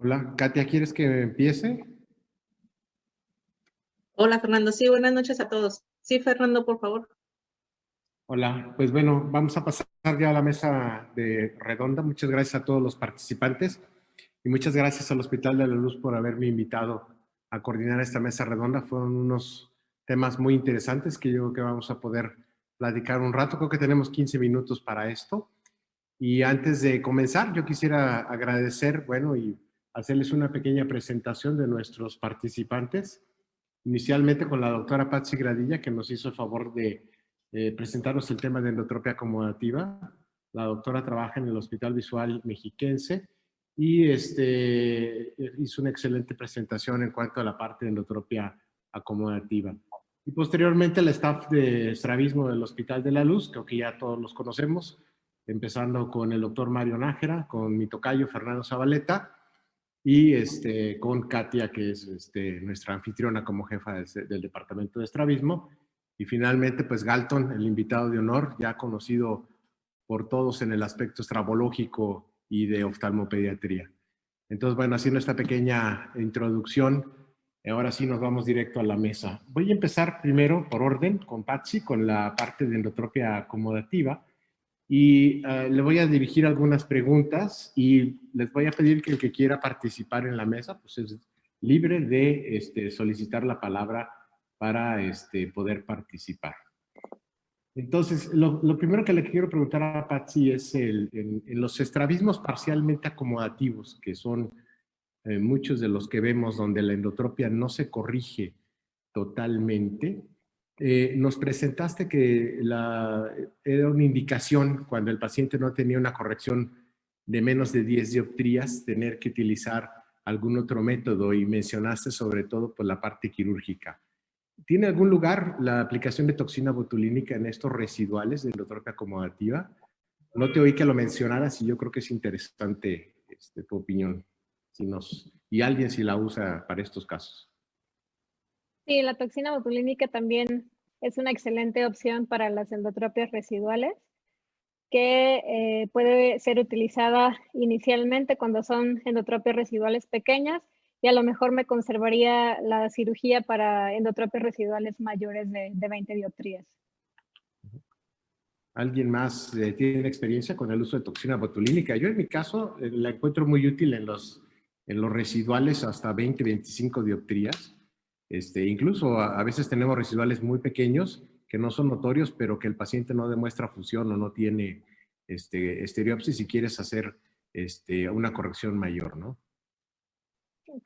Hola, Katia, ¿quieres que empiece? Hola Fernando, sí, buenas noches a todos. Sí, Fernando, por favor. Hola, pues bueno, vamos a pasar ya a la mesa de redonda. Muchas gracias a todos los participantes y muchas gracias al Hospital de la Luz por haberme invitado a coordinar esta mesa redonda. Fueron unos temas muy interesantes que yo creo que vamos a poder platicar un rato. Creo que tenemos 15 minutos para esto. Y antes de comenzar, yo quisiera agradecer, bueno, y hacerles una pequeña presentación de nuestros participantes. Inicialmente con la doctora Patsy Gradilla, que nos hizo el favor de presentarnos el tema de endotropia acomodativa. La doctora trabaja en el Hospital Visual Mexiquense y hizo una excelente presentación en cuanto a la parte de endotropia acomodativa. Y posteriormente el staff de estrabismo del Hospital de la Luz, creo que ya todos los conocemos, empezando con el doctor Mario Nájera, con mi tocayo Fernando Zabaleta, y con Katia, que es nuestra anfitriona como jefa del departamento de estrabismo, y finalmente pues Galton, el invitado de honor, ya conocido por todos en el aspecto estrabológico y de oftalmopediatría. Entonces, bueno, haciendo esta pequeña introducción, ahora sí nos vamos directo a la mesa. Voy a empezar primero, por orden, con Patsy, con la parte de endotropia acomodativa, y le voy a dirigir algunas preguntas y les voy a pedir que el que quiera participar en la mesa, pues es libre de solicitar la palabra para poder participar. Entonces, lo primero que le quiero preguntar a Patsy es en los estrabismos parcialmente acomodativos, que son muchos de los que vemos donde la endotropia no se corrige totalmente. Nos presentaste que era una indicación cuando el paciente no tenía una corrección de menos de 10 dioptrías, tener que utilizar algún otro método y mencionaste sobre todo por la parte quirúrgica. ¿Tiene algún lugar la aplicación de toxina botulínica en estos residuales de endotropia acomodativa? No te oí que lo mencionaras y yo creo que es interesante tu opinión. Y alguien si la usa para estos casos. Sí, la toxina botulínica también es una excelente opción para las endotropias residuales, que puede ser utilizada inicialmente cuando son endotropias residuales pequeñas, y a lo mejor me conservaría la cirugía para endotropias residuales mayores de 20 dioptrías. ¿Alguien más tiene experiencia con el uso de toxina botulínica? Yo en mi caso la encuentro muy útil en los residuales hasta 20, 25 dioptrías. Incluso a veces tenemos residuales muy pequeños que no son notorios, pero que el paciente no demuestra fusión o no tiene estereopsis y quieres hacer una corrección mayor, ¿no? Ok.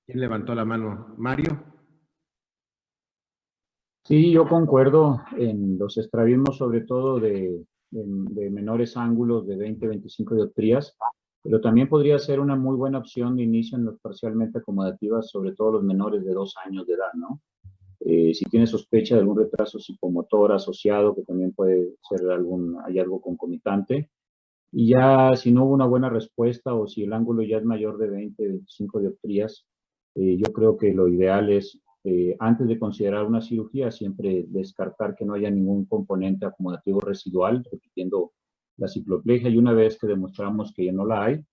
¿Quién levantó la mano? ¿Mario? Sí, yo concuerdo en los estrabismos, sobre todo de menores ángulos de 20-25 dioptrías, pero también podría ser una muy buena opción de inicio en los parcialmente acomodativas, sobre todo los menores de 2 años de edad, ¿no? Si tiene sospecha de algún retraso psicomotor asociado, que también puede ser algún hallazgo concomitante, y ya si no hubo una buena respuesta o si el ángulo ya es mayor de 20-25 dioptrías, yo creo que lo ideal es, antes de considerar una cirugía, siempre descartar que no haya ningún componente acomodativo residual, repitiendo la cicloplegia, y una vez que demostramos que ya no la hay,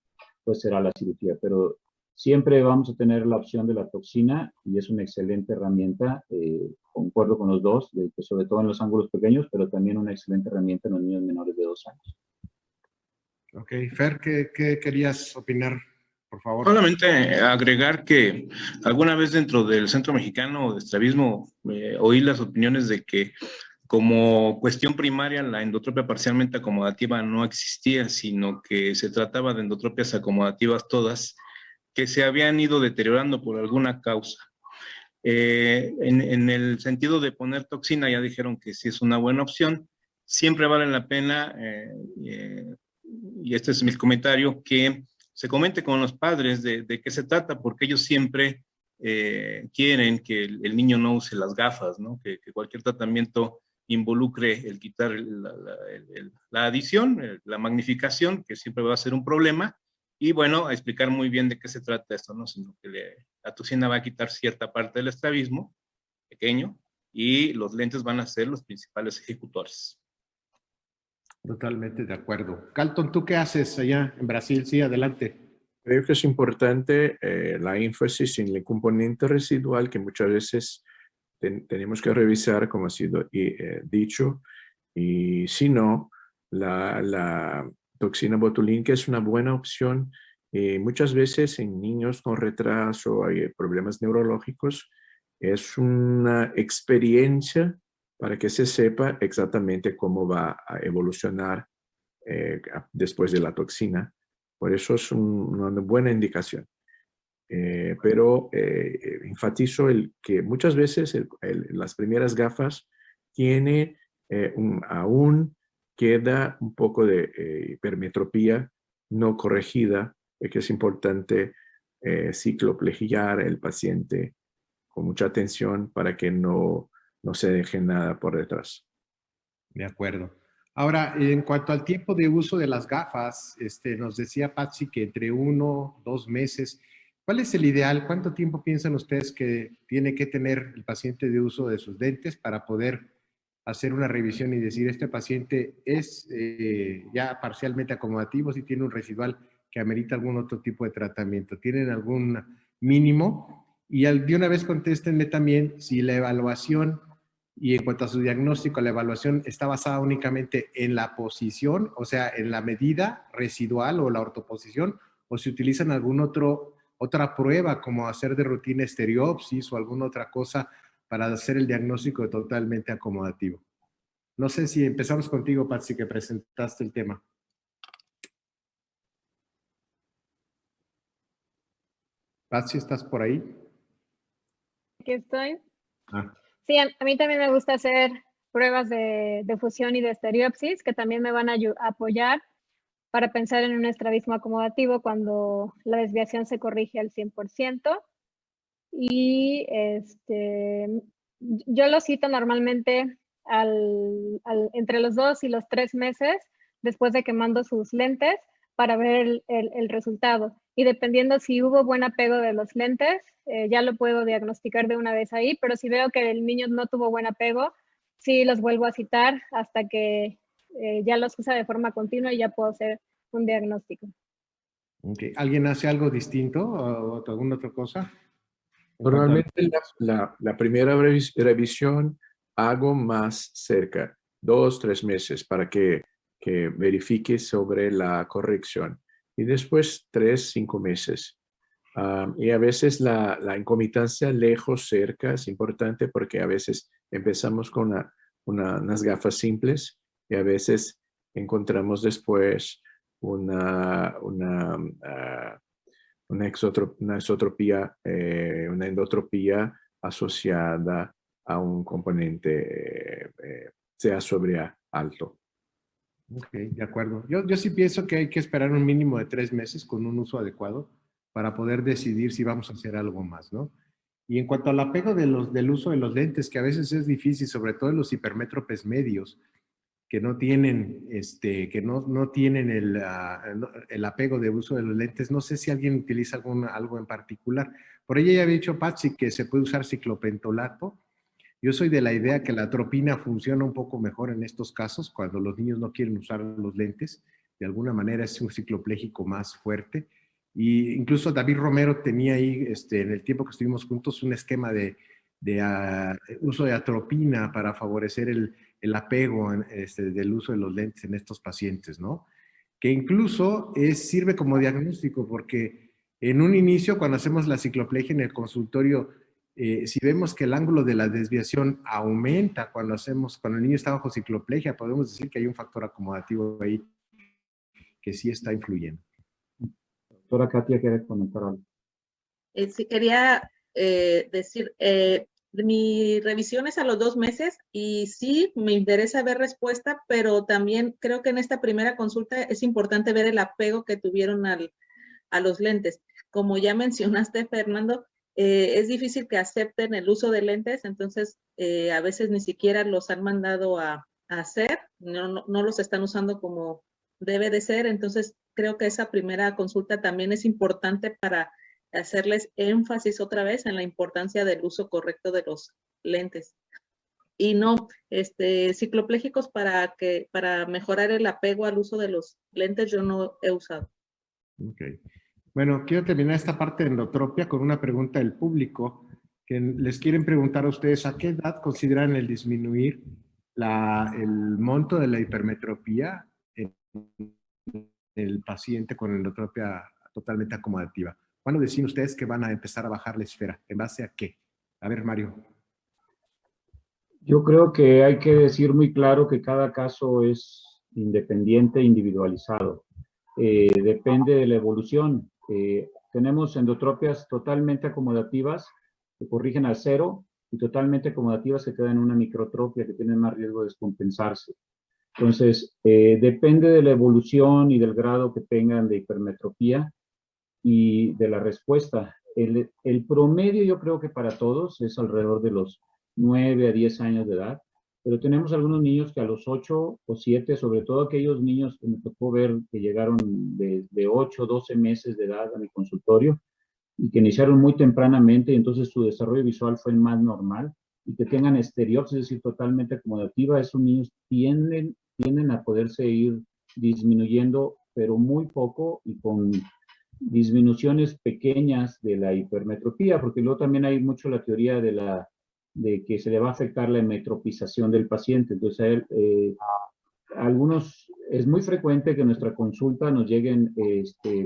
pues será la cirugía. Pero siempre vamos a tener la opción de la toxina y es una excelente herramienta, concuerdo con los dos, sobre todo en los ángulos pequeños, pero también una excelente herramienta en los niños menores de 2 años. Ok, Fer, ¿qué querías opinar, por favor? Solamente agregar que alguna vez dentro del Centro Mexicano de Estrabismo oí las opiniones de que como cuestión primaria la endotropia parcialmente acomodativa no existía, sino que se trataba de endotropias acomodativas todas que se habían ido deteriorando por alguna causa. En el sentido de poner toxina, ya dijeron que sí es una buena opción. Siempre vale la pena, y este es mi comentario, que se comente con los padres de qué se trata, porque ellos siempre quieren que el niño no use las gafas, ¿no? Que cualquier tratamiento involucre el quitar la adición, la magnificación, que siempre va a ser un problema, y bueno, a explicar muy bien de qué se trata esto, ¿no? Sino que la toxina va a quitar cierta parte del estrabismo, pequeño, y los lentes van a ser los principales ejecutores. Totalmente de acuerdo. Calton, ¿tú qué haces allá en Brasil? Sí, adelante. Creo que es importante la énfasis en el componente residual que muchas veces tenemos que revisar, como ha sido dicho, y si no, la toxina botulínica es una buena opción. Muchas veces en niños con retraso, hay problemas neurológicos, es una experiencia para que se sepa exactamente cómo va a evolucionar después de la toxina. Por eso es una buena indicación. Pero enfatizo que muchas veces las primeras gafas tiene aún queda un poco de hipermetropía no corregida, que es importante cicloplegiar el paciente con mucha atención para que no se deje nada por detrás. De acuerdo. Ahora, en cuanto al tiempo de uso de las gafas, nos decía Patsy que entre 1, 2 meses. ¿Cuál es el ideal? ¿Cuánto tiempo piensan ustedes que tiene que tener el paciente de uso de sus lentes para poder hacer una revisión y decir, este paciente es ya parcialmente acomodativo, si tiene un residual que amerita algún otro tipo de tratamiento? ¿Tienen algún mínimo? Y de una vez contéstenme también si la evaluación, y en cuanto a su diagnóstico, la evaluación está basada únicamente en la posición, o sea, en la medida residual o la ortoposición, o si utilizan otra prueba como hacer de rutina estereopsis o alguna otra cosa para hacer el diagnóstico totalmente acomodativo. No sé si empezamos contigo, Patsy, que presentaste el tema. Patsy, ¿estás por ahí? Aquí estoy. Ah. Sí, a mí también me gusta hacer pruebas de fusión y de estereopsis, que también me van a apoyar para pensar en un estrabismo acomodativo cuando la desviación se corrige al 100%. Y yo lo cito normalmente entre los 2 y los 3 meses después de que mando sus lentes para ver el resultado. Y dependiendo si hubo buen apego de los lentes, ya lo puedo diagnosticar de una vez ahí, pero si veo que el niño no tuvo buen apego, sí los vuelvo a citar hasta que ya los usa de forma continua y ya puedo hacer un diagnóstico. Okay. ¿Alguien hace algo distinto o alguna otra cosa? Normalmente la primera revisión hago más cerca, 2, 3 meses, para que verifique sobre la corrección. Y después 3, 5 meses. Y a veces la incomitancia lejos, cerca, es importante porque a veces empezamos con unas gafas simples y a veces encontramos después una esotropía, una endotropía asociada a un componente sea sobre alto. Ok, de acuerdo. Yo sí pienso que hay que esperar un mínimo de 3 meses con un uso adecuado para poder decidir si vamos a hacer algo más, ¿no? Y en cuanto al apego del uso de los lentes, que a veces es difícil, sobre todo en los hipermétropes medios, que no tienen, no tienen el apego de uso de los lentes. No sé si alguien utiliza algo en particular. Por ella ya había dicho Patsy que se puede usar ciclopentolato. Yo soy de la idea que la atropina funciona un poco mejor en estos casos, cuando los niños no quieren usar los lentes. De alguna manera es un cicloplégico más fuerte. Y incluso David Romero tenía ahí, en el tiempo que estuvimos juntos, un esquema de uso de atropina para favorecer el apego del uso de los lentes en estos pacientes, ¿no? Que incluso sirve como diagnóstico, porque en un inicio, cuando hacemos la cicloplegia en el consultorio, si vemos que el ángulo de la desviación aumenta cuando el niño está bajo cicloplegia, podemos decir que hay un factor acomodativo ahí que sí está influyendo. Doctora Katia, ¿quiere comentar algo? Sí, quería decir, mi revisión es a los 2 meses y sí me interesa ver respuesta, pero también creo que en esta primera consulta es importante ver el apego que tuvieron a los lentes. Como ya mencionaste, Fernando, es difícil que acepten el uso de lentes, entonces a veces ni siquiera los han mandado a hacer, no los están usando como debe de ser, entonces creo que esa primera consulta también es importante para hacerles énfasis otra vez en la importancia del uso correcto de los lentes. Y no, cicloplégicos para mejorar el apego al uso de los lentes yo no he usado. Okay. Bueno, quiero terminar esta parte de endotropia con una pregunta del público, que les quieren preguntar a ustedes a qué edad consideran el disminuir el monto de la hipermetropía en el paciente con endotropia totalmente acomodativa. ¿Cuándo deciden ustedes que van a empezar a bajar la esfera? ¿En base a qué? A ver, Mario. Yo creo que hay que decir muy claro que cada caso es independiente e individualizado. Depende de la evolución. Tenemos endotropias totalmente acomodativas que corrigen al cero y totalmente acomodativas que quedan en una microtropia que tienen más riesgo de descompensarse. Entonces, depende de la evolución y del grado que tengan de hipermetropía y de la respuesta. El promedio yo creo que para todos es alrededor de los 9 a 10 años de edad, pero tenemos algunos niños que a los 8 o 7, sobre todo aquellos niños que me tocó ver que llegaron de 8 o 12 meses de edad a mi consultorio y que iniciaron muy tempranamente y entonces su desarrollo visual fue el más normal y que tengan estereopsis, es decir, totalmente acomodativa, esos niños tienden a poderse ir disminuyendo, pero muy poco y con disminuciones pequeñas de la hipermetropía, porque luego también hay mucho la teoría de que se le va a afectar la hemetropización del paciente. Entonces, es muy frecuente que en nuestra consulta nos lleguen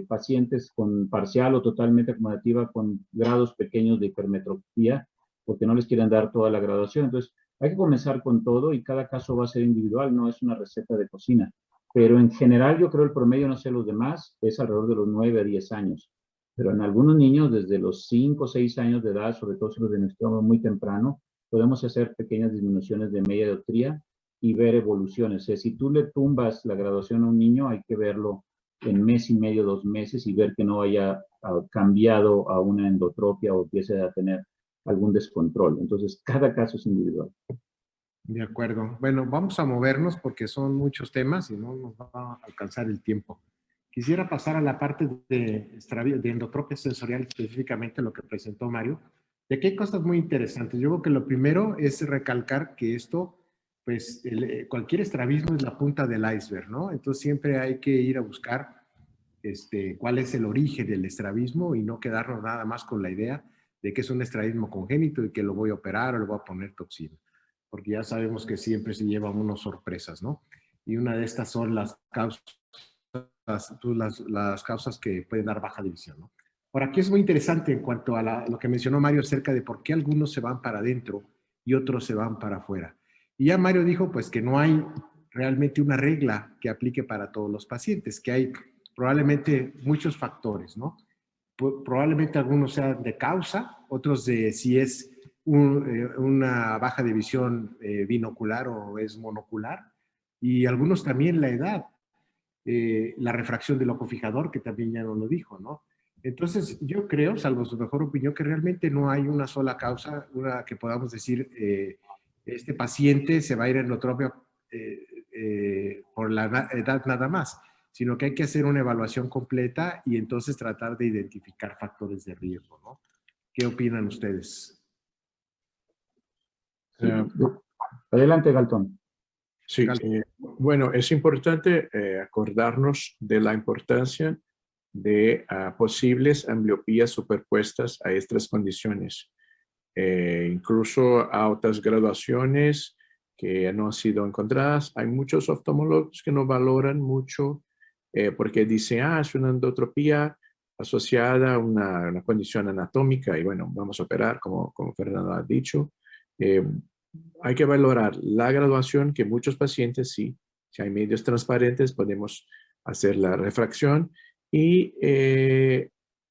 pacientes con parcial o totalmente acomodativa con grados pequeños de hipermetropía, porque no les quieren dar toda la graduación. Entonces, hay que comenzar con todo y cada caso va a ser individual, no es una receta de cocina. Pero en general yo creo el promedio, no sé los demás, es alrededor de los 9 a 10 años. Pero en algunos niños desde los 5 o 6 años de edad, sobre todo si los diagnosticamos muy temprano, podemos hacer pequeñas disminuciones de media dioptría y ver evoluciones. O sea, si tú le tumbas la graduación a un niño, hay que verlo en mes y medio, 2 meses y ver que no haya cambiado a una endotropia o empiece a tener algún descontrol. Entonces, cada caso es individual. De acuerdo. Bueno, vamos a movernos porque son muchos temas y no nos va a alcanzar el tiempo. Quisiera pasar a la parte de endotropia sensorial, específicamente lo que presentó Mario. Y aquí hay cosas muy interesantes. Yo creo que lo primero es recalcar que esto, pues cualquier estrabismo es la punta del iceberg, ¿no? Entonces siempre hay que ir a buscar cuál es el origen del estrabismo y no quedarnos nada más con la idea de que es un estrabismo congénito y que lo voy a operar o le voy a poner toxina, porque ya sabemos que siempre se llevan unas sorpresas, ¿no? Y una de estas son las causas, las causas que pueden dar baja de visión, ¿no? Ahora, aquí es muy interesante en cuanto a lo que mencionó Mario acerca de por qué algunos se van para adentro y otros se van para afuera. Y ya Mario dijo, pues, que no hay realmente una regla que aplique para todos los pacientes, que hay probablemente muchos factores, ¿no? Probablemente algunos sean de causa, otros de si es una baja de visión binocular o es monocular, y algunos también la edad, la refracción del ojo fijador, que también ya nos lo dijo, ¿no? Entonces, yo creo, salvo su mejor opinión, que realmente no hay una sola causa, una que podamos decir, este paciente se va a ir a endotropia por la edad nada más, sino que hay que hacer una evaluación completa y entonces tratar de identificar factores de riesgo, ¿no? ¿Qué opinan ustedes? Adelante, Galtón. Sí, bueno, es importante acordarnos de la importancia de posibles ambliopías superpuestas a estas condiciones. Incluso a otras graduaciones que no han sido encontradas. Hay muchos oftalmólogos que no valoran mucho porque dicen, es una endotropía asociada a una condición anatómica y bueno, vamos a operar, como Fernando ha dicho. Hay que valorar la graduación, que muchos pacientes sí, si hay medios transparentes podemos hacer la refracción y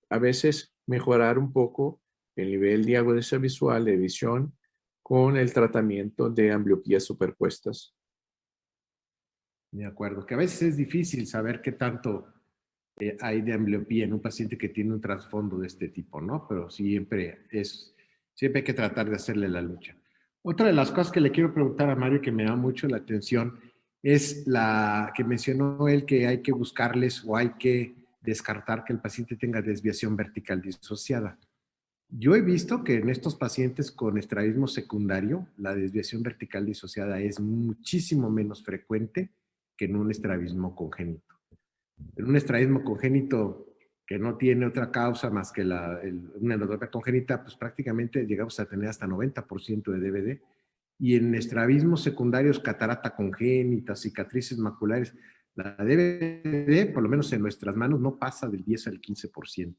a veces mejorar un poco el nivel de agudeza visual, de visión, con el tratamiento de ambliopías superpuestas. De acuerdo, que a veces es difícil saber qué tanto hay de ambliopía en un paciente que tiene un trasfondo de este tipo, ¿no? Pero siempre hay que tratar de hacerle la lucha. Otra de las cosas que le quiero preguntar a Mario que me da mucho la atención es la que mencionó él, que hay que buscarles o hay que descartar que el paciente tenga desviación vertical disociada. Yo he visto que en estos pacientes con estrabismo secundario, la desviación vertical disociada es muchísimo menos frecuente que en un estrabismo congénito. En un estrabismo congénito que no tiene otra causa más que una endotropia congénita, pues prácticamente llegamos a tener hasta 90% de DVD. Y en estrabismos secundarios, catarata congénita, cicatrices maculares, la DVD, por lo menos en nuestras manos, no pasa del 10 al 15%.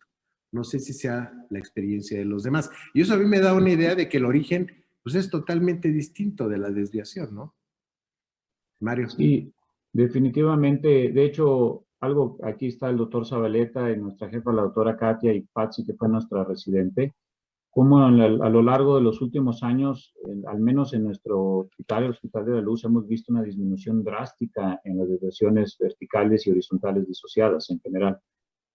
No sé si sea la experiencia de los demás. Y eso a mí me da una idea de que el origen pues, es totalmente distinto de la desviación, ¿no? Mario. Sí, definitivamente. De hecho, aquí está el doctor Zabaleta y nuestra jefa, la doctora Katia y Patsy, que fue nuestra residente, como a lo largo de los últimos años, al menos en nuestro hospital, el Hospital de la Luz, hemos visto una disminución drástica en las desviaciones verticales y horizontales disociadas en general.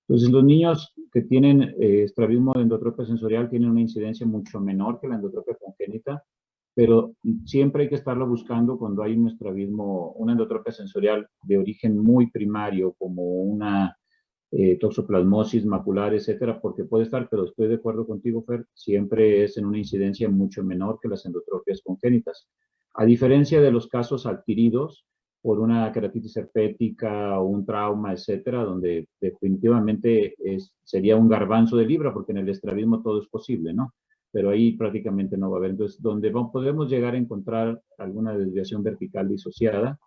Entonces, los niños que tienen estrabismo de endotropia sensorial tienen una incidencia mucho menor que la endotropia congénita, pero siempre hay que estarlo buscando cuando hay un estrabismo, una endotropia sensorial de origen muy primario, como una toxoplasmosis macular, etcétera, porque puede estar, pero estoy de acuerdo contigo, Fer, siempre es en una incidencia mucho menor que las endotropias congénitas. A diferencia de los casos adquiridos por una queratitis herpética o un trauma, etcétera, donde definitivamente sería un garbanzo de libra, porque en el estrabismo todo es posible, ¿no? Pero ahí prácticamente no va a haber. Entonces, donde podemos llegar a encontrar alguna desviación vertical disociada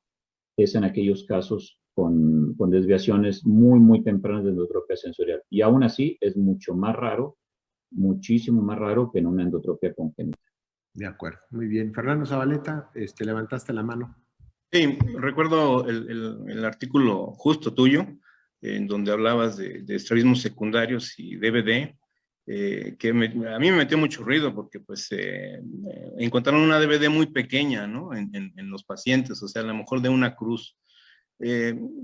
es en aquellos casos con desviaciones muy, muy tempranas de endotropia sensorial. Y aún así es mucho más raro, muchísimo más raro que en una endotropia congénita. De acuerdo, muy bien. Fernando Zabaleta, levantaste la mano. Sí, recuerdo el artículo justo tuyo, en donde hablabas de estrabismos secundarios y DVD, que a mí me metió mucho ruido porque pues encontraron una DVD muy pequeña, ¿no? En los pacientes, o sea, a lo mejor de una cruz.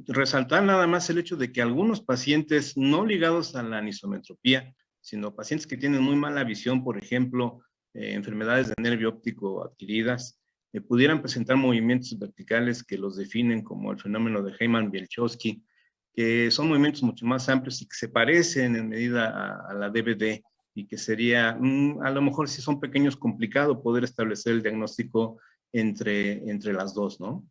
Resaltar nada más el hecho de que algunos pacientes no ligados a la anisometropía, sino pacientes que tienen muy mala visión, por ejemplo, enfermedades de nervio óptico adquiridas, pudieran presentar movimientos verticales que los definen como el fenómeno de Heyman-Bielchowski, que son movimientos mucho más amplios y que se parecen en medida a la DVD y que sería, a lo mejor si son pequeños, complicado poder establecer el diagnóstico entre las dos, ¿no?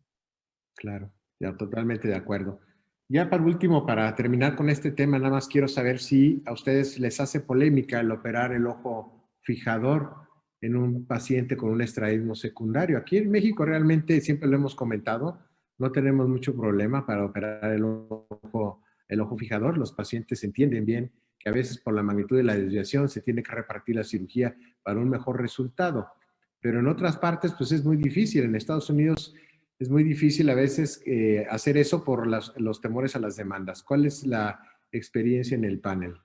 Claro, ya totalmente de acuerdo. Ya para último, para terminar con este tema, nada más quiero saber si a ustedes les hace polémica el operar el ojo fijador en un paciente con un estrabismo secundario. Aquí en México realmente siempre lo hemos comentado, no tenemos mucho problema para operar el ojo fijador. Los pacientes entienden bien que a veces por la magnitud de la desviación se tiene que repartir la cirugía para un mejor resultado. Pero en otras partes pues es muy difícil. En Estados Unidos es muy difícil a veces hacer eso por los temores a las demandas. ¿Cuál es la experiencia en el panel?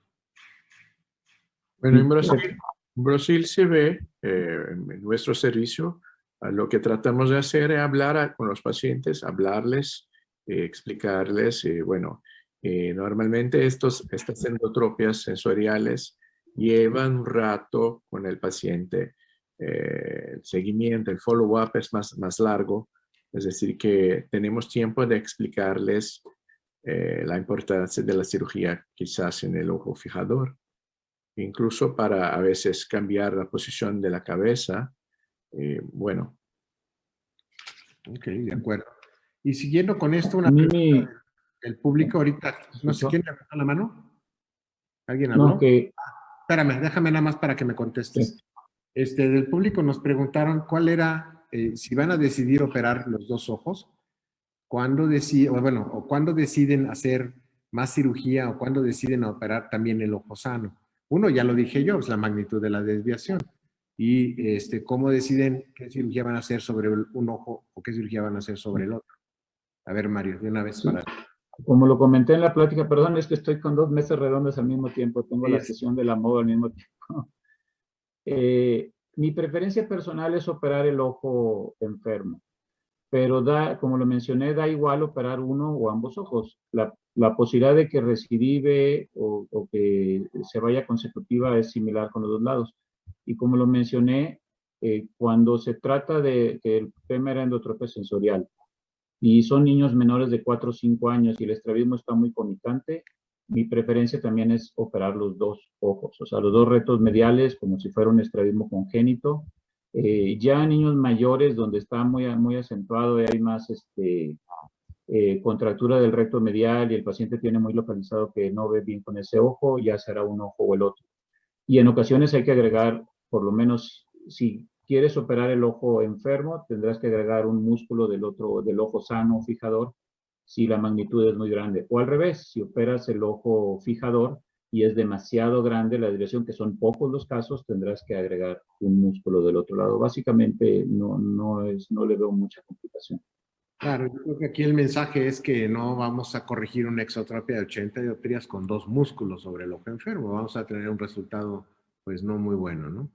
Bueno, en Brasil se ve en nuestro servicio, lo que tratamos de hacer es hablar con los pacientes, hablarles, explicarles, bueno, normalmente estas endotropias sensoriales llevan un rato con el paciente, el seguimiento, el follow-up es más largo, es decir, que tenemos tiempo de explicarles la importancia de la cirugía quizás en el ojo fijador, incluso para a veces cambiar la posición de la cabeza. Bueno. Ok, de acuerdo. Y siguiendo con esto, el público ahorita, no sé quién levantó la mano. ¿Alguien habló? No, que... Espérame, déjame nada más para que me contestes. Sí. Del público nos preguntaron cuál era, si van a decidir operar los dos ojos, cuándo deciden hacer más cirugía o cuándo deciden operar también el ojo sano. Uno, ya lo dije yo, es la magnitud de la desviación. Y cómo deciden qué cirugía van a hacer sobre un ojo o qué cirugía van a hacer sobre el otro. A ver, Mario, de una vez para... Como lo comenté en la plática, perdón, es que estoy con 2 mesas redondas al mismo tiempo, tengo la sesión de la moda al mismo tiempo. Mi preferencia personal es operar el ojo enfermo, pero como lo mencioné, da igual operar uno o ambos ojos. La posibilidad de que recidive o que se vaya consecutiva es similar con los 2 lados. Y como lo mencioné, cuando se trata de que el tema era endotropia sensorial y son niños menores de 4 o 5 años y el estrabismo está muy comitante, mi preferencia también es operar los 2 ojos, o sea, los 2 retos mediales como si fuera un estrabismo congénito. Ya niños mayores donde está muy acentuado y hay más contractura del recto medial y el paciente tiene muy localizado que no ve bien con ese ojo, ya será un ojo o el otro. Y en ocasiones hay que agregar, por lo menos, si quieres operar el ojo enfermo, tendrás que agregar un músculo del ojo sano, fijador, si la magnitud es muy grande. O al revés, si operas el ojo fijador y es demasiado grande la desviación, que son pocos los casos, tendrás que agregar un músculo del otro lado. Básicamente no le veo mucha complicación. Claro, yo creo que aquí el mensaje es que no vamos a corregir una exotropia de 80 dioptrías con 2 músculos sobre el ojo enfermo. Vamos a tener un resultado, pues, no muy bueno, ¿no?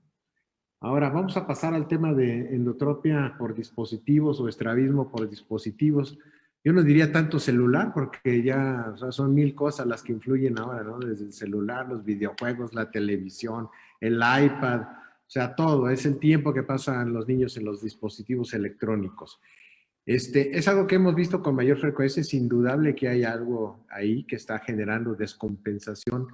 Ahora, vamos a pasar al tema de endotropia por dispositivos o estrabismo por dispositivos. Yo no diría tanto celular, porque ya, o sea, son 1000 cosas las que influyen ahora, ¿no? Desde el celular, los videojuegos, la televisión, el iPad, o sea, todo. Es el tiempo que pasan los niños en los dispositivos electrónicos. Es algo que hemos visto con mayor frecuencia. Es indudable que hay algo ahí que está generando descompensación.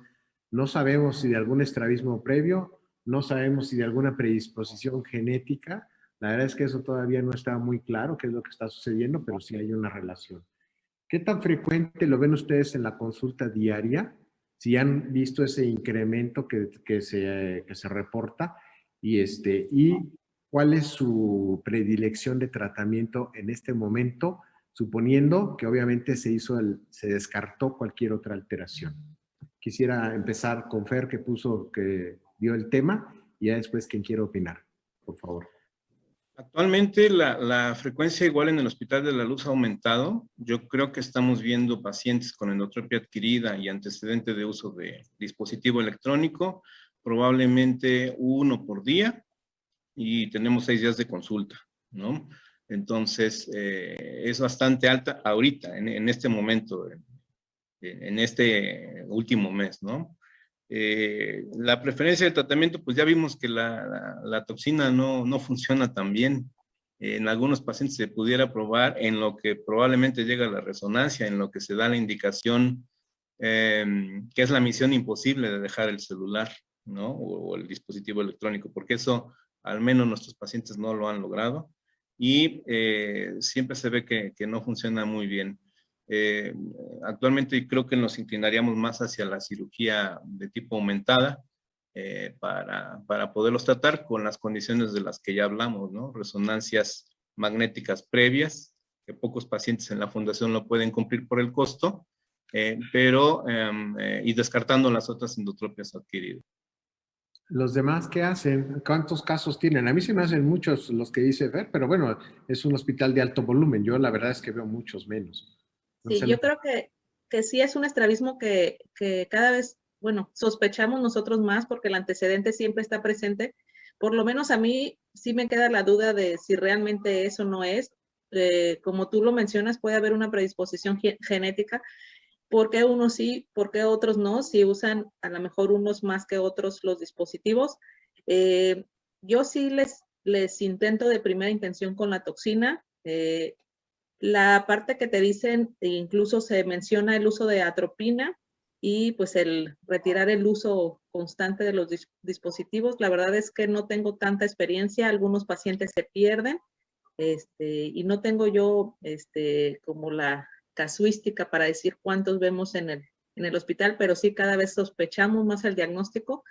No sabemos si de algún estrabismo previo, no sabemos si de alguna predisposición genética. La verdad es que eso todavía no está muy claro qué es lo que está sucediendo, pero sí hay una relación. ¿Qué tan frecuente lo ven ustedes en la consulta diaria? Si han visto ese incremento que se reporta y cuál es su predilección de tratamiento en este momento, suponiendo que obviamente se descartó cualquier otra alteración. Quisiera empezar con Fer, que dio el tema, y ya después quien quiera opinar, por favor. Actualmente la frecuencia igual en el Hospital de la Luz ha aumentado. Yo creo que estamos viendo pacientes con endotropia adquirida y antecedente de uso de dispositivo electrónico, probablemente 1 por día, y tenemos 6 días de consulta, ¿no? Entonces, es bastante alta ahorita, en este momento, en este último mes, ¿no? La preferencia de tratamiento, pues ya vimos que la toxina no funciona tan bien. En algunos pacientes se pudiera probar en lo que probablemente llega la resonancia, en lo que se da la indicación, que es la misión imposible de dejar el celular, ¿no? O el dispositivo electrónico, porque eso al menos nuestros pacientes no lo han logrado y siempre se ve que no funciona muy bien. Actualmente creo que nos inclinaríamos más hacia la cirugía de tipo aumentada para poderlos tratar con las condiciones de las que ya hablamos, ¿no? Resonancias magnéticas previas, que pocos pacientes en la fundación lo pueden cumplir por el costo, y descartando las otras endotropias adquiridas. ¿Los demás qué hacen? ¿Cuántos casos tienen? A mí se me hacen muchos los que dice Fer, pero bueno, es un hospital de alto volumen. Yo la verdad es que veo muchos menos. No Sí, sé yo creo que sí es un estrabismo que cada vez, bueno, sospechamos nosotros más porque el antecedente siempre está presente. Por lo menos a mí sí me queda la duda de si realmente eso no es. Como tú lo mencionas, puede haber una predisposición genética. ¿Por qué unos sí, por qué otros no? Si usan a lo mejor unos más que otros los dispositivos. Yo sí les intento de primera intención con la toxina. La parte que te dicen, incluso se menciona el uso de atropina y pues el retirar el uso constante de los dispositivos. La verdad es que no tengo tanta experiencia, algunos pacientes se pierden y no tengo yo como la casuística para decir cuántos vemos en el hospital, pero sí cada vez sospechamos más el diagnóstico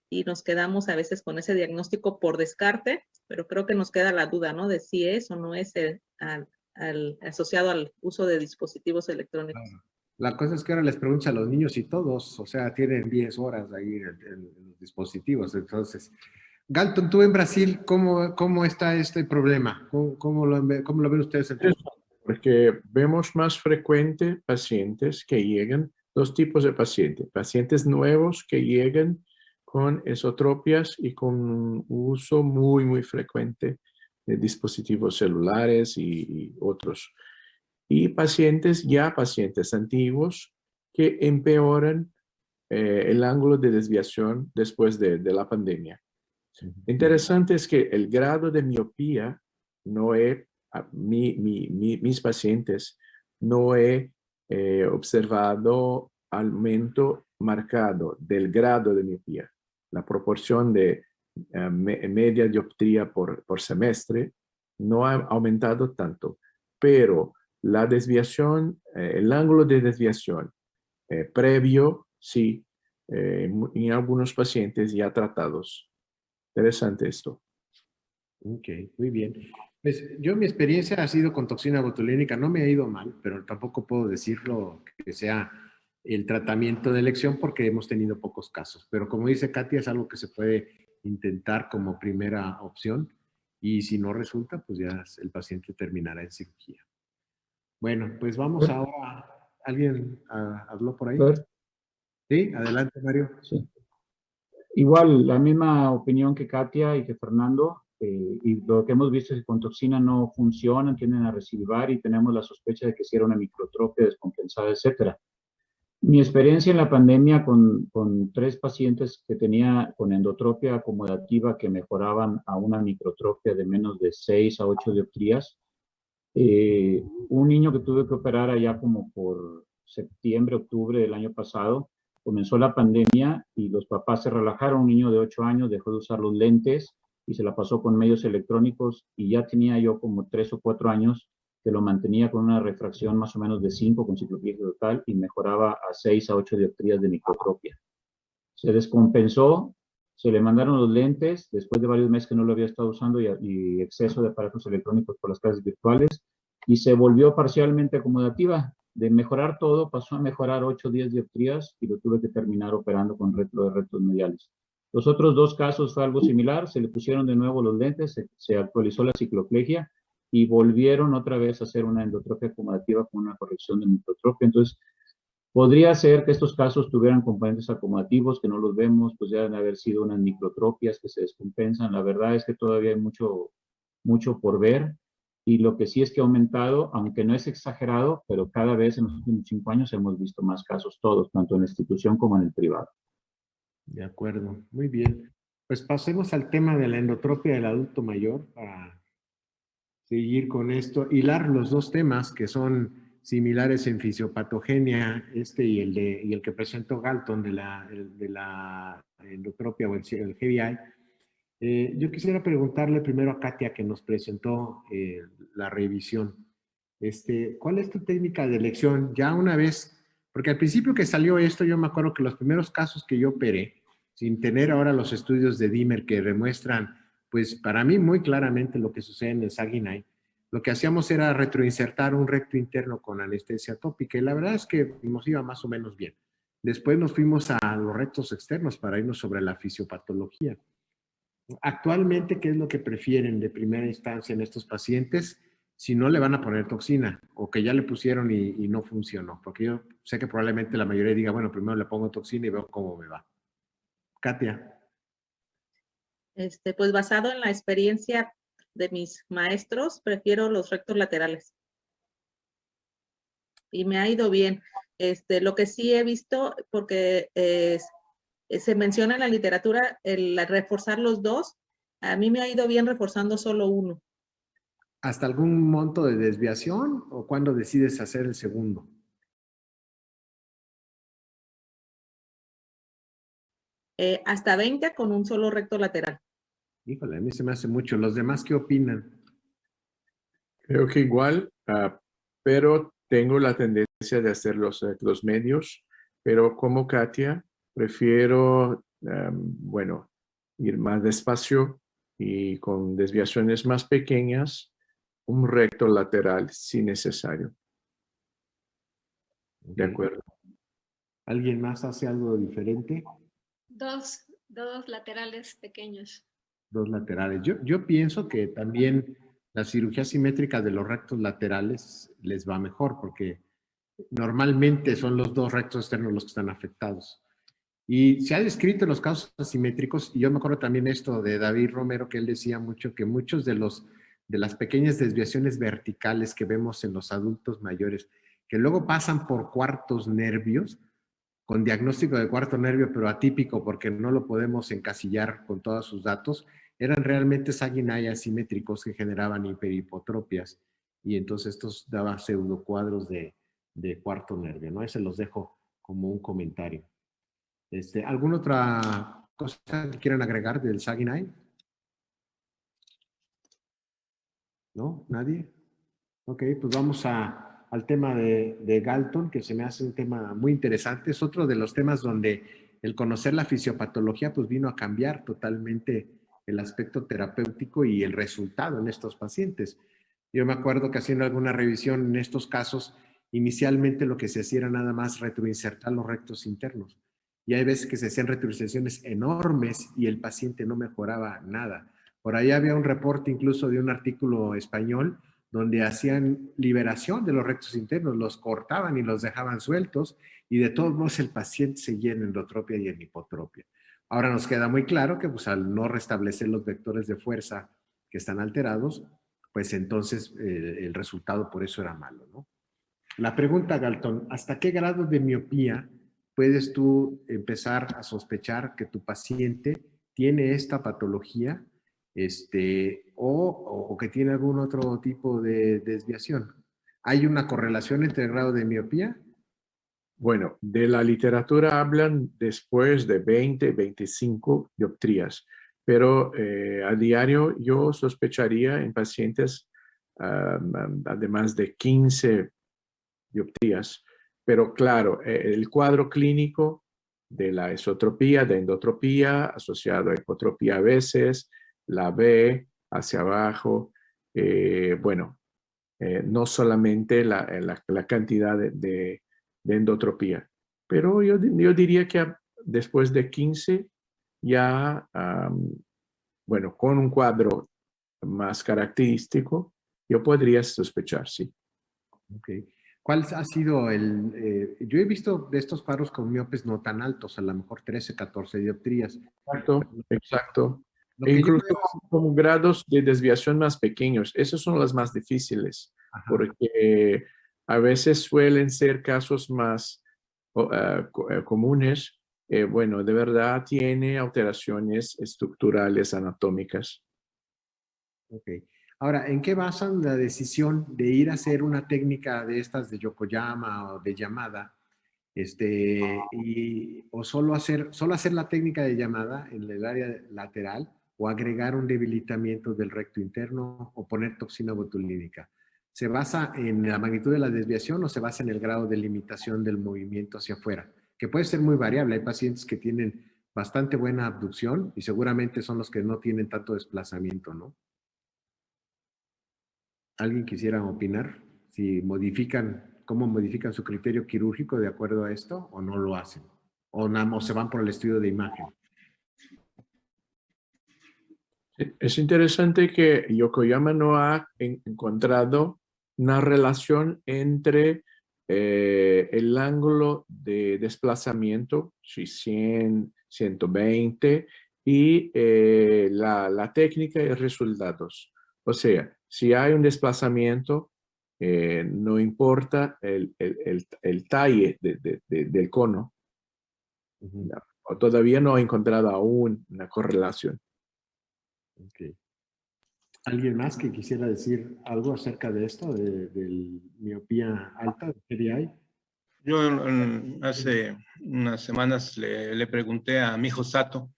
y nos quedamos a veces con ese diagnóstico por descarte, pero creo que nos queda la duda, ¿no? De si es o no es asociado al uso de dispositivos electrónicos. La cosa es que ahora les preguntas a los niños y todos, o sea, tienen 10 horas ahí en los dispositivos. Entonces, Galton, tú en Brasil, ¿cómo está este problema? ¿Cómo lo ven ustedes? Porque vemos más frecuente pacientes que llegan, 2 tipos de pacientes. Pacientes nuevos que llegan con esotropias y con uso muy frecuente de dispositivos celulares y otros. Y pacientes antiguos que empeoran el ángulo de desviación después de la pandemia. Interesante es que el grado de miopía no es, mis pacientes, no he observado aumento marcado del grado de miopía. La proporción de media dioptría por semestre no ha aumentado tanto, pero La desviación, el ángulo de desviación previo, sí, en algunos pacientes ya tratados. Interesante esto. Ok, muy bien. Pues yo mi experiencia ha sido con toxina botulínica, no me ha ido mal, pero tampoco puedo decirlo que sea el tratamiento de elección porque hemos tenido pocos casos. Pero como dice Katia, es algo que se puede intentar como primera opción y si no resulta, pues ya el paciente terminará en cirugía. Bueno, pues vamos ahora. ¿Alguien habló por ahí? Ver, Sí, adelante, Mario. sí. Igual, la misma opinión que Katia y que Fernando, y lo que hemos visto es que con toxina no funcionan, tienden a recidivar y tenemos la sospecha de que si era una microtropia descompensada, etcétera. Mi experiencia en la pandemia con 3 pacientes que tenía con endotropia acomodativa que mejoraban a una microtropia de menos de 6 a 8 dioptrías. Un niño que tuve que operar allá como por septiembre, octubre del año pasado, comenzó la pandemia y los papás se relajaron. Un niño de 8 años dejó de usar los lentes y se la pasó con medios electrónicos y ya tenía yo como 3 o 4 años que lo mantenía con una refracción más o menos de 5 con cicloplegia total y mejoraba a 6 a 8 dioptrías de microtropia. Se descompensó, se le mandaron los lentes después de varios meses que no lo había estado usando y exceso de aparatos electrónicos por las clases virtuales y se volvió parcialmente acomodativa. De mejorar todo, pasó a mejorar 8 o 10 dioptrías y lo tuve que terminar operando con retos mediales. Los otros 2 casos fue algo similar, se le pusieron de nuevo los lentes, se actualizó la cicloplegia y volvieron otra vez a hacer una endotropia acomodativa con una corrección de microtropia. Entonces, podría ser que estos casos tuvieran componentes acomodativos que no los vemos, pues ya deben haber sido unas microtropias que se descompensan. La verdad es que todavía hay mucho por ver. Y lo que sí es que ha aumentado, aunque no es exagerado, pero cada vez en los últimos 5 años hemos visto más casos todos, tanto en la institución como en el privado. De acuerdo, muy bien. Pues pasemos al tema de la endotropia del adulto mayor para seguir con esto, hilar los dos temas que son similares en fisiopatogenia, y el que presentó Galton de la endotropia o el GBI. Yo quisiera preguntarle primero a Katia que nos presentó la revisión. ¿Cuál es tu técnica de elección? Ya una vez, porque al principio que salió esto, yo me acuerdo que los primeros casos que yo operé, sin tener ahora los estudios de Dimer que demuestran, pues para mí muy claramente lo que sucede en el Saguenay, lo que hacíamos era retroinsertar un recto interno con anestesia tópica y la verdad es que nos iba más o menos bien. Después nos fuimos a los rectos externos para irnos sobre la fisiopatología. Actualmente, ¿qué es lo que prefieren de primera instancia en estos pacientes si no le van a poner toxina o que ya le pusieron y no funcionó? Porque yo sé que probablemente la mayoría diga, bueno, primero le pongo toxina y veo cómo me va. Katia. Pues basado en la experiencia de mis maestros, prefiero los rectos laterales. Y me ha ido bien. Lo que sí he visto, porque se menciona en la literatura el reforzar los dos, a mí me ha ido bien reforzando solo uno. ¿Hasta algún monto de desviación o cuándo decides hacer el segundo? Hasta 20 con un solo recto lateral. Híjole, a mí se me hace mucho. ¿Los demás qué opinan? Creo que igual, pero tengo la tendencia de hacer los medios, pero como Katia, prefiero, bueno, ir más despacio y con desviaciones más pequeñas, un recto lateral si necesario. De acuerdo. ¿Alguien más hace algo diferente? Dos laterales pequeños. Dos laterales. Yo pienso que también la cirugía simétrica de los rectos laterales les va mejor porque normalmente son los dos rectos externos los que están afectados. Y se ha descrito los casos asimétricos, y yo me acuerdo también esto de David Romero, que él decía mucho que muchos de las pequeñas desviaciones verticales que vemos en los adultos mayores, que luego pasan por cuartos nervios, con diagnóstico de cuarto nervio, pero atípico porque no lo podemos encasillar con todos sus datos, eran realmente Saguenay asimétricos que generaban hiperipotropias y entonces estos daban pseudocuadros de cuarto nervio, ¿no? Ese los dejo como un comentario. ¿Alguna otra cosa que quieran agregar del Saguenay? ¿No? ¿Nadie? Ok, pues vamos a al tema de Galton, que se me hace un tema muy interesante. Es otro de los temas donde el conocer la fisiopatología pues vino a cambiar totalmente el aspecto terapéutico y el resultado en estos pacientes. Yo me acuerdo que haciendo alguna revisión en estos casos, inicialmente lo que se hacía era nada más retroinsertar los rectos internos. Y hay veces que se hacían retroinserciones enormes y el paciente no mejoraba nada. Por ahí había un reporte incluso de un artículo español donde hacían liberación de los rectos internos, los cortaban y los dejaban sueltos y de todos modos el paciente seguía en endotropia y en hipotropia. Ahora nos queda muy claro que pues, al no restablecer los vectores de fuerza que están alterados, pues entonces el resultado por eso era malo, ¿no? La pregunta, Galton, ¿hasta qué grado de miopía puedes tú empezar a sospechar que tu paciente tiene esta patología o que tiene algún otro tipo de desviación? ¿Hay una correlación entre el grado de miopía? Bueno, de la literatura hablan después de 20, 25 dioptrías, pero a diario yo sospecharía en pacientes además de 15 dioptrías, pero claro, el cuadro clínico de la esotropía, de endotropía, asociado a hipotropía a veces, la B hacia abajo, bueno, no solamente la cantidad de endotropía, pero yo diría que después de 15 ya, bueno, con un cuadro más característico, yo podría sospechar, sí. Okay. ¿Cuál ha sido yo he visto de estos cuadros con miopes no tan altos, a lo mejor 13, 14 dioptrías. Exacto, exacto. Lo E que yo incluso veo, con grados de desviación más pequeños. Esos son los más difíciles, ajá, porque a veces suelen ser casos más comunes. Bueno, de verdad tiene alteraciones estructurales anatómicas. ok. Ahora, ¿en qué basan la decisión de ir a hacer una técnica de estas de Yokoyama o de llamada? O solo hacer la técnica de llamada en el área lateral o agregar un debilitamiento del recto interno o poner toxina botulínica. ¿Se basa en la magnitud de la desviación o se basa en el grado de limitación del movimiento hacia afuera? Que puede ser muy variable. Hay pacientes que tienen bastante buena abducción y seguramente son los que no tienen tanto desplazamiento, ¿no? ¿Alguien quisiera opinar? Si cómo modifican su criterio quirúrgico de acuerdo a esto o no lo hacen. O nada más se van por el estudio de imagen. Es interesante que Yokoyama no ha encontrado una relación entre el ángulo de desplazamiento, si 100, 120, y la técnica y resultados. O sea, si hay un desplazamiento, no importa el talle del cono, Uh-huh. o todavía no ha encontrado aún una correlación. Okay. ¿Alguien más que quisiera decir algo acerca de esto, de miopía alta, de PDI? Yo hace unas semanas le pregunté a mi hijo Sato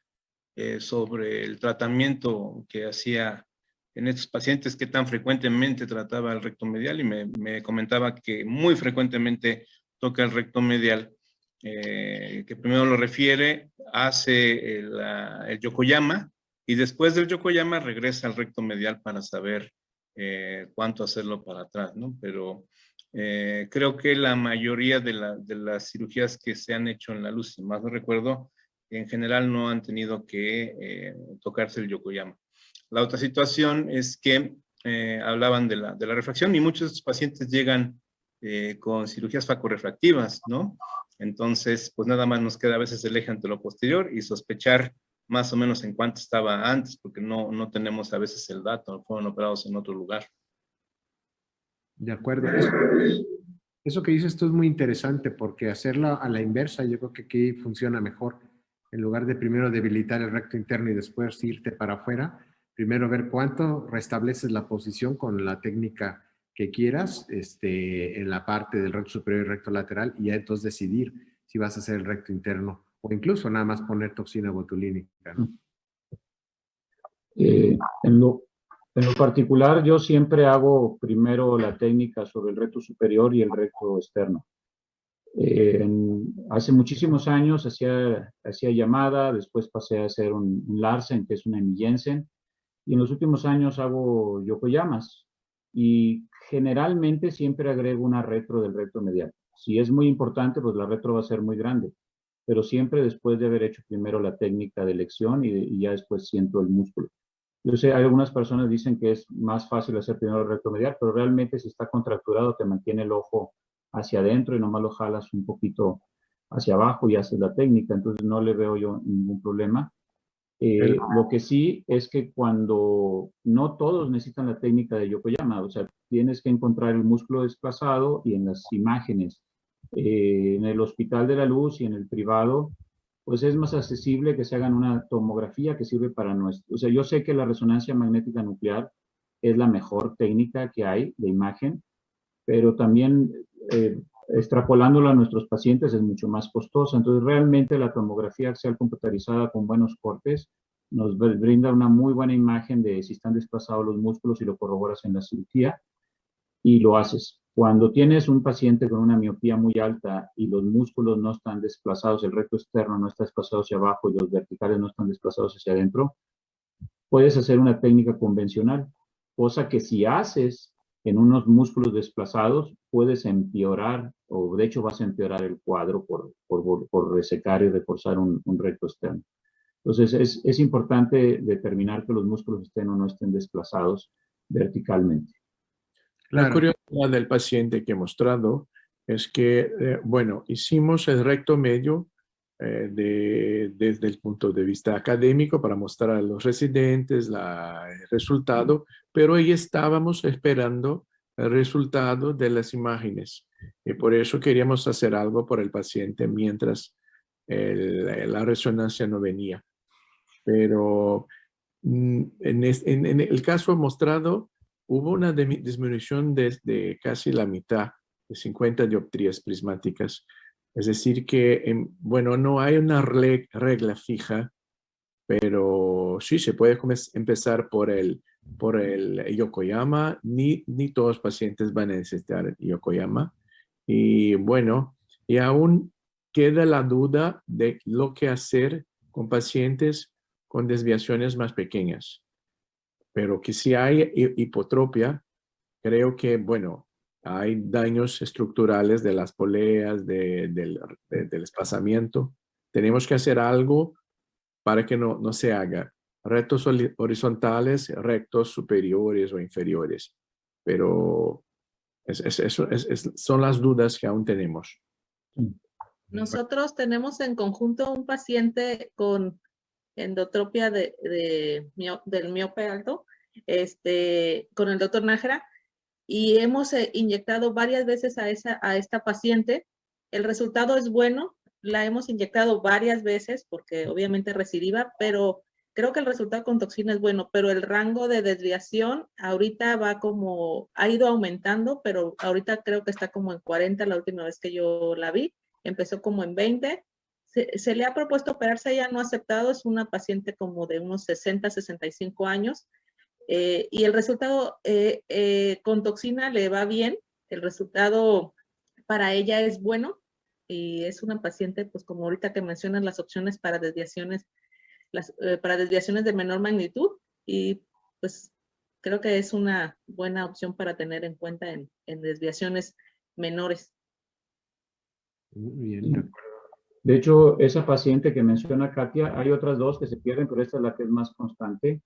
sobre el tratamiento que hacía en estos pacientes que tan frecuentemente trataba el recto medial y me comentaba que muy frecuentemente toca el recto medial, que primero lo refiere, hace el Yokoyama y después del Yokoyama regresa al recto medial para saber cuánto hacerlo para atrás, ¿no? Pero creo que la mayoría de las cirugías que se han hecho en la luz, si más no recuerdo, en general no han tenido que tocarse el Yokoyama. La otra situación es que hablaban de la refracción y muchos pacientes llegan con cirugías facorefractivas, ¿no? Entonces, pues nada más nos queda a veces el eje anteroposterior y sospechar más o menos en cuánto estaba antes, porque no tenemos a veces el dato, fueron operados en otro lugar. De acuerdo. Eso que dices tú es muy interesante porque hacerlo a la inversa yo creo que aquí funciona mejor. En lugar de primero debilitar el recto interno y después irte para afuera, primero ver cuánto restableces la posición con la técnica que quieras en la parte del recto superior y recto lateral y ya entonces decidir si vas a hacer el recto interno o incluso nada más poner toxina botulínica, ¿no? En En lo particular, yo siempre hago primero la técnica sobre el recto superior y el recto externo. Hace muchísimos años hacía llamada, después pasé a hacer un Larsen, que es una Jensen, y en los últimos años hago yokoyamas. Y generalmente siempre agrego una retro del recto medial. Si es muy importante, pues la retro va a ser muy grande, pero siempre después de haber hecho primero la técnica de elección y ya después siento el músculo. Yo sé, algunas personas dicen que es más fácil hacer primero el recto medial, pero realmente si está contracturado te mantiene el ojo hacia adentro y nomás lo jalas un poquito hacia abajo y haces la técnica, entonces no le veo yo ningún problema. Lo que sí es que cuando no todos necesitan la técnica de yokoyama, o sea, tienes que encontrar el músculo desplazado y en las imágenes, en el Hospital de la Luz y en el privado, pues es más accesible que se hagan una tomografía que sirve para nuestro. O sea, yo sé que la resonancia magnética nuclear es la mejor técnica que hay de imagen, pero también extrapolándolo a nuestros pacientes es mucho más costosa. Entonces, realmente la tomografía axial computarizada con buenos cortes nos brinda una muy buena imagen de si están desplazados los músculos y lo corroboras en la cirugía y lo haces. Cuando tienes un paciente con una miopía muy alta y los músculos no están desplazados, el recto externo no está desplazado hacia abajo y los verticales no están desplazados hacia adentro, puedes hacer una técnica convencional, cosa que si haces en unos músculos desplazados, puedes empeorar, o de hecho vas a empeorar el cuadro por resecar y reforzar un recto externo. Entonces, es importante determinar que los músculos estén o no estén desplazados verticalmente. La curiosidad del paciente que he mostrado es que, bueno, hicimos el recto medio desde el punto de vista académico para mostrar a los residentes el resultado, pero ahí estábamos esperando el resultado de las imágenes y por eso queríamos hacer algo por el paciente mientras la resonancia no venía. Pero en el caso mostrado hubo una disminución de casi la mitad, de 50 dioptrías prismáticas. Es decir que, bueno, no hay una regla fija, pero sí se puede empezar por el yokoyama. Ni todos los pacientes van a necesitar yokoyama. Y bueno, y aún queda la duda de lo que hacer con pacientes con desviaciones más pequeñas. Pero que si hay hipotropia, creo que, bueno, hay daños estructurales de las poleas, del desplazamiento. Tenemos que hacer algo para que no se haga. Rectos horizontales, rectos superiores o inferiores. Pero son las dudas que aún tenemos. Nosotros tenemos en conjunto un paciente con endotropia del miope alto, con el doctor Nájera, y hemos inyectado varias veces a esta paciente. El resultado es bueno, la hemos inyectado varias veces porque obviamente recidiva, pero creo que el resultado con toxina es bueno, pero el rango de desviación ahorita ha ido aumentando, pero ahorita creo que está como en 40 la última vez que yo la vi, empezó como en 20. Se le ha propuesto operarse, ella no ha aceptado, es una paciente como de unos 60, 65 años, y el resultado con toxina le va bien, el resultado para ella es bueno, y es una paciente, pues como ahorita que mencionas las opciones para desviaciones, para desviaciones de menor magnitud, y pues creo que es una buena opción para tener en cuenta en desviaciones menores. Muy bien, de acuerdo. De hecho, esa paciente que menciona Katia, hay otras dos que se pierden, pero esta es la que es más constante.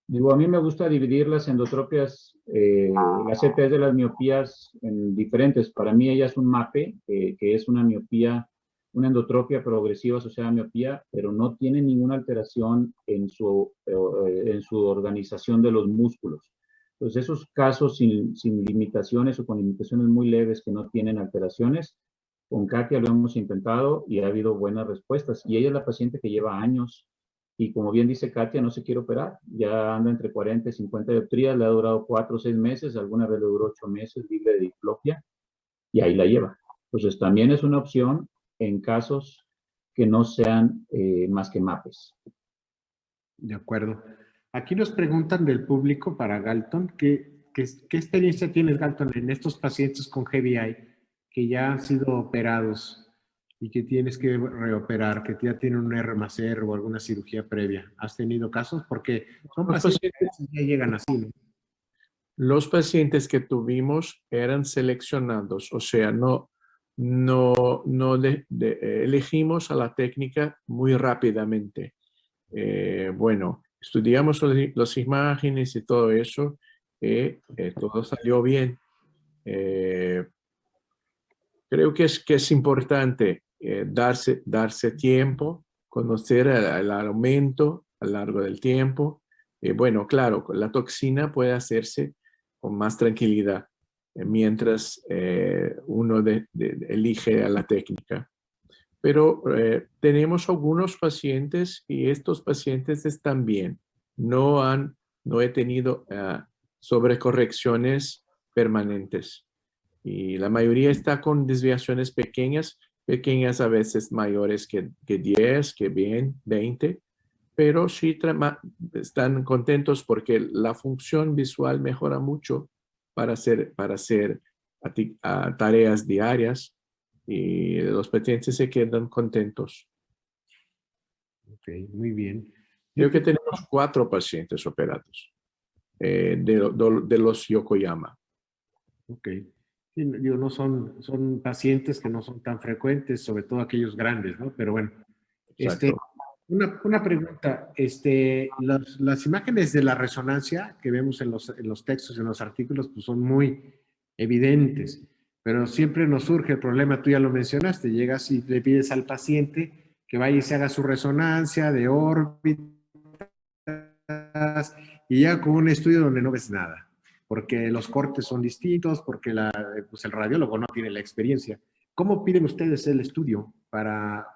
Digo, a mí me gusta dividir las endotropias, las ETs de las miopías en diferentes. Para mí ella es un MAPE, que es una miopía, una endotropia progresiva asociada a miopía, pero no tiene ninguna alteración en su organización de los músculos. Entonces, esos casos sin limitaciones o con limitaciones muy leves que no tienen alteraciones, con Katia lo hemos intentado y ha habido buenas respuestas. Y ella es la paciente que lleva años y como bien dice Katia, no se quiere operar. Ya anda entre 40 y 50 dioptrías, le ha durado 4 o 6 meses, alguna vez le duró 8 meses libre de diplopia y ahí la lleva. Entonces también es una opción en casos que no sean más que MAPES. De acuerdo. Aquí nos preguntan del público para Galton, ¿qué experiencia tienes, Galton, en estos pacientes con GBI que ya han sido operados y que tienes que reoperar, que ya tienen un R+R o alguna cirugía previa? ¿Has tenido casos? Porque son Los pacientes que ya llegan así, ¿no? Los pacientes que tuvimos eran seleccionados, o sea, no elegimos a la técnica muy rápidamente. Bueno, estudiamos las imágenes y todo eso, todo salió bien. Creo que es importante darse tiempo, conocer el aumento a lo largo del tiempo. Bueno, claro, la toxina puede hacerse con más tranquilidad mientras uno elige a la técnica. Pero tenemos algunos pacientes y estos pacientes están bien. No he tenido sobrecorrecciones permanentes. Y la mayoría está con desviaciones pequeñas a veces mayores que 10, que 20, pero sí están contentos porque la función visual mejora mucho para hacer tareas diarias y los pacientes se quedan contentos. Ok, muy bien. Creo que tenemos 4 pacientes operados de los Yokoyama. Ok. Sí, digo, no son pacientes que no son tan frecuentes, sobre todo aquellos grandes, ¿no? Pero bueno, Exacto. una pregunta, las imágenes de la resonancia que vemos en los textos y en los artículos, pues son muy evidentes, pero siempre nos surge el problema, tú ya lo mencionaste, llegas y le pides al paciente que vaya y se haga su resonancia de órbitas y ya con un estudio donde no ves nada, porque los cortes son distintos, porque pues el radiólogo no tiene la experiencia. ¿Cómo piden ustedes el estudio?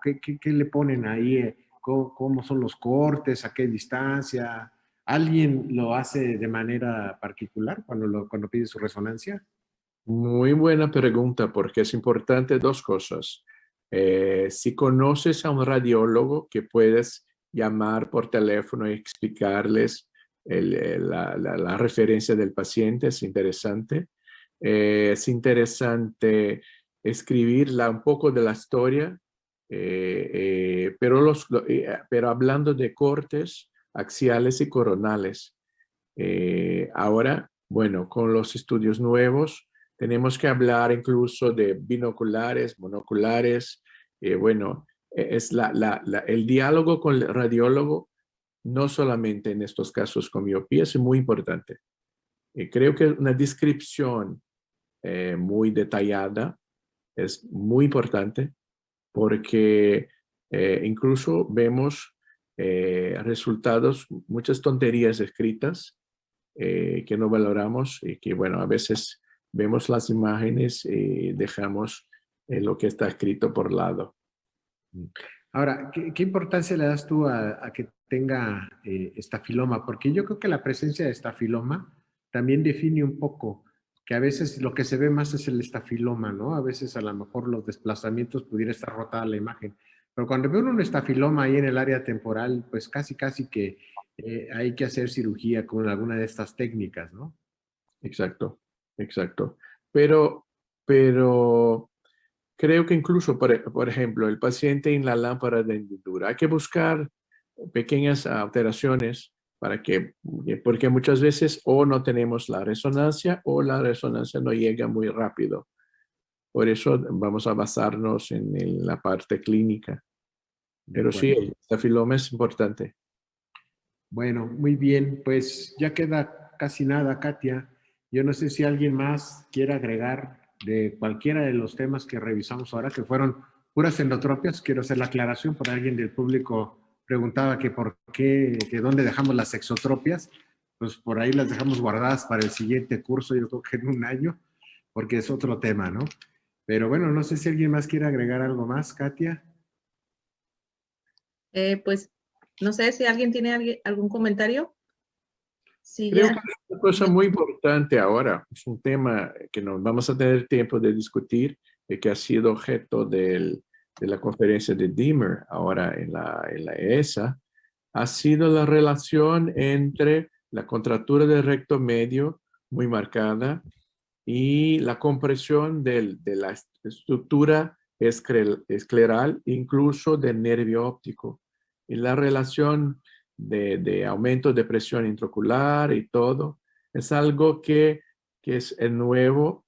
¿Qué le ponen ahí? ¿Cómo son los cortes? ¿A qué distancia? ¿Alguien lo hace de manera particular cuando pide su resonancia? Muy buena pregunta porque es importante 2 cosas. Si conoces a un radiólogo que puedes llamar por teléfono y explicarles la referencia del paciente, es interesante. Es interesante escribir un poco de la historia, pero hablando de cortes axiales y coronales. Ahora, bueno, con los estudios nuevos, tenemos que hablar incluso de binoculares, monoculares. Bueno, el diálogo con el radiólogo, no solamente en estos casos con miopía, es muy importante. Creo que una descripción muy detallada es muy importante porque incluso vemos resultados, muchas tonterías escritas que no valoramos y que, bueno, a veces vemos las imágenes y dejamos lo que está escrito por lado. Ahora, ¿qué importancia le das tú a que tenga estafiloma? Porque yo creo que la presencia de estafiloma también define un poco que a veces lo que se ve más es el estafiloma, ¿no? A veces a lo mejor los desplazamientos pudiera estar rotada la imagen. Pero cuando veo un estafiloma ahí en el área temporal, pues casi que hay que hacer cirugía con alguna de estas técnicas, ¿no? Exacto, exacto. Pero creo que incluso, por ejemplo, el paciente en la lámpara de hendidura, hay que buscar pequeñas alteraciones porque muchas veces o no tenemos la resonancia o la resonancia no llega muy rápido. Por eso vamos a basarnos en la parte clínica. De Pero sí, acuerdo. el estafiloma es importante. Bueno, muy bien, pues ya queda casi nada, Katia. Yo no sé si alguien más quiere agregar de cualquiera de los temas que revisamos ahora, que fueron puras endotropias. Quiero hacer la aclaración, por alguien del público preguntaba que por qué, que dónde dejamos las exotropias. Pues por ahí las dejamos guardadas para el siguiente curso, yo creo que en un año, porque es otro tema, ¿no? Pero bueno, no sé si alguien más quiere agregar algo más, Katia. Pues no sé si alguien tiene algún comentario. Sí, Creo ya. que es una cosa muy importante ahora, es un tema que nos vamos a tener tiempo de discutir y que ha sido objeto de la conferencia de DIMER ahora en la ESA, ha sido la relación entre la contractura del recto medio muy marcada y la compresión de la estructura escleral, incluso del nervio óptico. Y la relación de aumento de presión intraocular y todo es algo que es nuevo,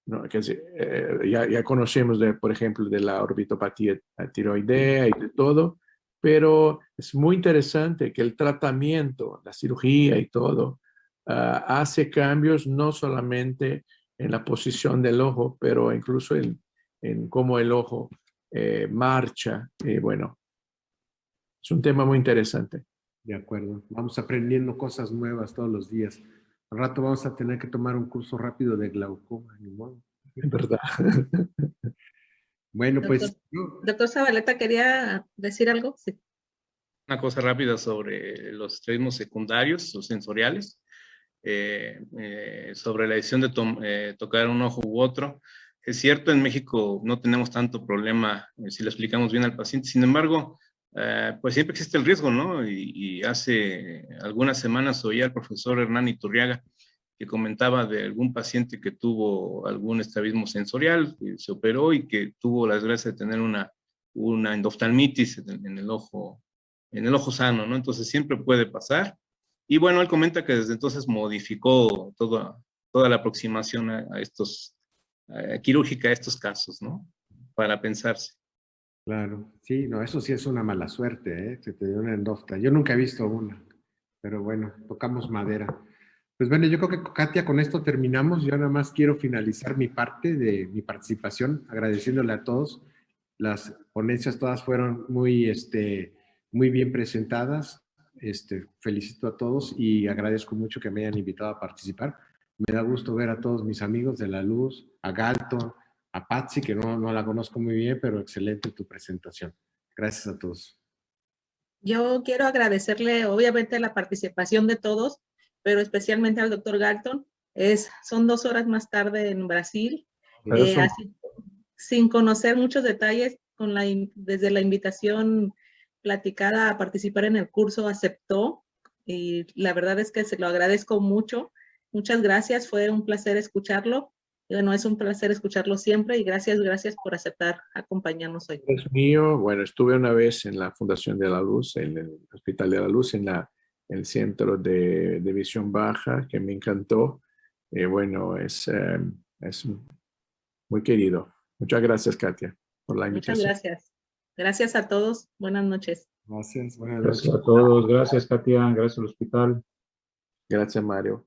¿no? Ya conocemos, por ejemplo, de la orbitopatía tiroidea y de todo, pero es muy interesante que el tratamiento, la cirugía y todo, hace cambios no solamente en la posición del ojo, pero incluso en cómo el ojo marcha. Bueno, es un tema muy interesante. De acuerdo. Vamos aprendiendo cosas nuevas todos los días. Al rato vamos a tener que tomar un curso rápido de glaucoma, ni modo. Es verdad. Bueno, Doctor, pues doctor Zabaleta, ¿quería decir algo? Sí. Una cosa rápida sobre los estrabismos secundarios o sensoriales, sobre la decisión de tocar un ojo u otro. Es cierto, en México no tenemos tanto problema si lo explicamos bien al paciente, sin embargo, pues siempre existe el riesgo, ¿no? Y hace algunas semanas oí al profesor Hernán Iturriaga que comentaba de algún paciente que tuvo algún estrabismo sensorial, que se operó y que tuvo la desgracia de tener una endoftalmitis en el ojo sano, ¿no? Entonces siempre puede pasar. Y bueno, él comenta que desde entonces modificó toda la aproximación a estos, quirúrgica a estos casos, ¿no? Para pensarse. claro, sí, no, eso sí es una mala suerte, ¿eh? Que te dio una endofta. Yo nunca he visto una, pero bueno, tocamos madera. Pues bueno, yo creo que Katia, con esto terminamos. Yo nada más quiero finalizar mi parte de mi participación, agradeciéndole a todos. Las ponencias todas fueron muy bien presentadas. Felicito a todos y agradezco mucho que me hayan invitado a participar. Me da gusto ver a todos mis amigos de La Luz, a Galton, a Patsy, que no la conozco muy bien, pero excelente tu presentación. Gracias a todos. Yo quiero agradecerle, obviamente, la participación de todos, pero especialmente al doctor Galton. Son 2 horas más tarde en Brasil, Pero eso, así, sin conocer muchos detalles, desde la invitación platicada a participar en el curso, aceptó, y la verdad es que se lo agradezco mucho. Muchas gracias, fue un placer escucharlo. Y bueno, es un placer escucharlo siempre y gracias por aceptar acompañarnos hoy. es mío. Bueno, estuve una vez en la Fundación de la Luz, en el Hospital de la Luz, en el centro de visión baja, que me encantó. Bueno, es muy querido. Muchas gracias, Katia, por la Muchas invitación. gracias. Gracias a todos. Buenas noches. Gracias, buenas noches. Gracias a todos. Gracias, Katia. Gracias al hospital. Gracias, Mario.